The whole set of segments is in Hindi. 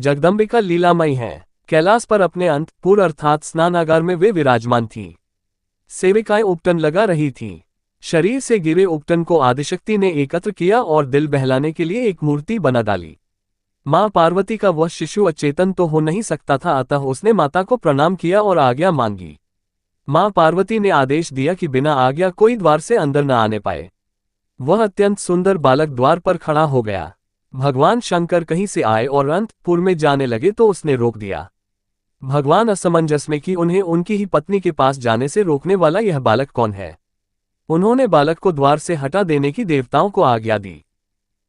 जगदम्बिका लीलामयी हैं। कैलाश पर अपने अंतपुर अर्थात स्नानागार में वे विराजमान थीं। सेविकाएं उपटन लगा रही थीं। शरीर से गिरे उपटन को आदिशक्ति ने एकत्र किया और दिल बहलाने के लिए एक मूर्ति बना डाली। मां पार्वती का वह शिशु अचेतन तो हो नहीं सकता था, अतः उसने माता को प्रणाम किया और आज्ञा मांगी। मां पार्वती ने आदेश दिया कि बिना आज्ञा कोई द्वार से अंदर न आने पाए। वह अत्यंत सुंदर बालक द्वार पर खड़ा हो गया। भगवान शंकर कहीं से आए और अंतपुर में जाने लगे तो उसने रोक दिया। भगवान असमंजस में कि उन्हें उनकी ही पत्नी के पास जाने से रोकने वाला यह बालक कौन है। उन्होंने बालक को द्वार से हटा देने की देवताओं को आज्ञा दी।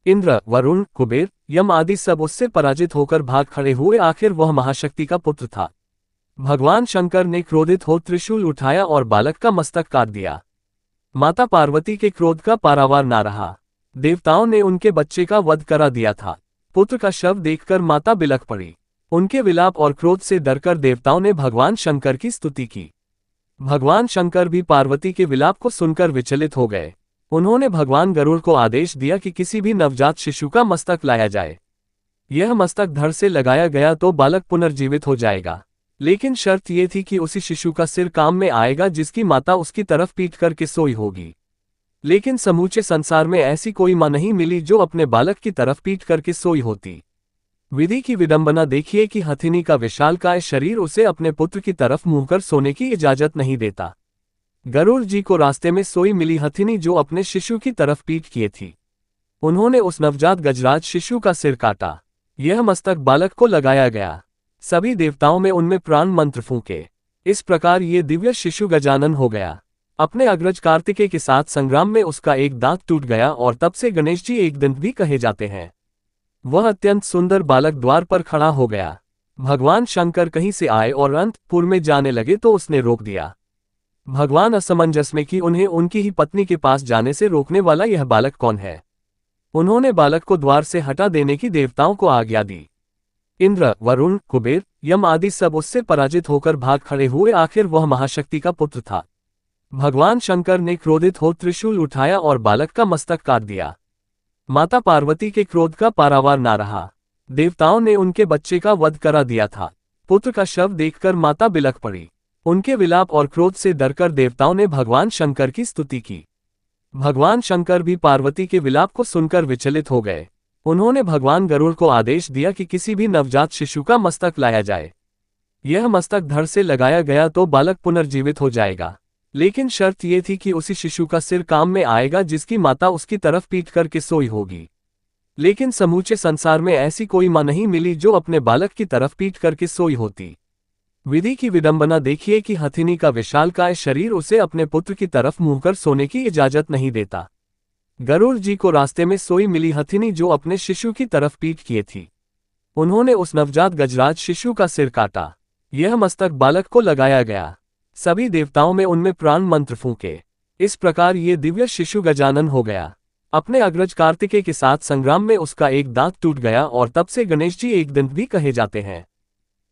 इंद्र, वरुण, कुबेर, यम आदि सब उससे पराजित होकर भाग खड़े हुए। आखिर वह महाशक्ति का पुत्र था। भगवान शंकर ने क्रोधित हो त्रिशूल उठाया और बालक का मस्तक काट दिया। माता पार्वती के क्रोध का पारावार ना रहा। देवताओं ने उनके बच्चे का वध करा दिया था। पुत्र का शव देखकर माता बिलख पड़ी। उनके विलाप और क्रोध से डरकर देवताओं ने भगवान शंकर की स्तुति की। भगवान शंकर भी पार्वती के विलाप को सुनकर विचलित हो गए। उन्होंने भगवान गरुड़ को आदेश दिया कि किसी भी नवजात शिशु का मस्तक लाया जाए। यह मस्तक धड़ से लगाया गया तो बालक पुनर्जीवित हो जाएगा, लेकिन शर्त यह थी कि उसी शिशु का सिर काम में आएगा जिसकी माता उसकी तरफ पीट करके सोई होगी। लेकिन समूचे संसार में ऐसी कोई मां नहीं मिली जो अपने बालक की तरफ पीट करके सोई होती। विधि की विडंबना देखिए कि हथिनी का विशालकाय शरीर उसे अपने पुत्र की तरफ मुंह कर सोने की इजाजत नहीं देता। गरुड़ जी को रास्ते में सोई मिली हथिनी जो अपने शिशु की तरफ पीट किए थी। उन्होंने उस नवजात गजराज शिशु का सिर काटा। यह मस्तक बालक को लगाया गया। सभी देवताओं में उनमें प्राण मंत्र फूंके। इस प्रकार ये दिव्य शिशु गजानन हो गया। अपने अग्रज कार्तिकेय के साथ संग्राम में उसका एक दांत टूट गया और तब से गणेश जी एक दंत भी कहे जाते हैं। वह अत्यंत सुंदर बालक द्वार पर खड़ा हो गया। भगवान शंकर कहीं से आए और अंतपुर में जाने लगे तो उसने रोक दिया। भगवान असमंजस में कि उन्हें उनकी ही पत्नी के पास जाने से रोकने वाला यह बालक कौन है। उन्होंने बालक को द्वार से हटा देने की देवताओं को आज्ञा दी। इंद्र, वरुण, कुबेर, यम आदि सब उससे पराजित होकर भाग खड़े हुए। आखिर वह महाशक्ति का पुत्र था। भगवान शंकर ने क्रोधित हो त्रिशूल उठाया और बालक का मस्तक काट दिया। माता पार्वती के क्रोध का पारावार ना रहा। देवताओं ने उनके बच्चे का वध करा दिया था। पुत्र का शव देखकर माता बिलख पड़ी। उनके विलाप और क्रोध से डरकर देवताओं ने भगवान शंकर की स्तुति की। भगवान शंकर भी पार्वती के विलाप को सुनकर विचलित हो गए। उन्होंने भगवान गरुड़ को आदेश दिया कि किसी भी नवजात शिशु का मस्तक लाया जाए। यह मस्तक धड़ से लगाया गया तो बालक पुनर्जीवित हो जाएगा, लेकिन शर्त यह थी कि उसी शिशु का सिर काम में आएगा जिसकी माता उसकी तरफ पीट करके सोई होगी। लेकिन समूचे संसार में ऐसी कोई मां नहीं मिली जो अपने बालक की तरफ पीट करके सोई होती। विधि की विडंबना देखिए कि हथिनी का विशालकाय शरीर उसे अपने पुत्र की तरफ मुंह कर सोने की इजाजत नहीं देता। गरुड़ जी को रास्ते में सोई मिली हथिनी जो अपने शिशु की तरफ पीट किए थी। उन्होंने उस नवजात गजराज शिशु का सिर काटा। यह मस्तक बालक को लगाया गया। सभी देवताओं में उनमें प्राण मंत्र फूंके। इस प्रकार ये दिव्य शिशु गजानन हो गया। अपने अग्रज कार्तिकेय के साथ संग्राम में उसका एक दांत टूट गया और तब से गणेश जी एक दंत भी कहे जाते हैं।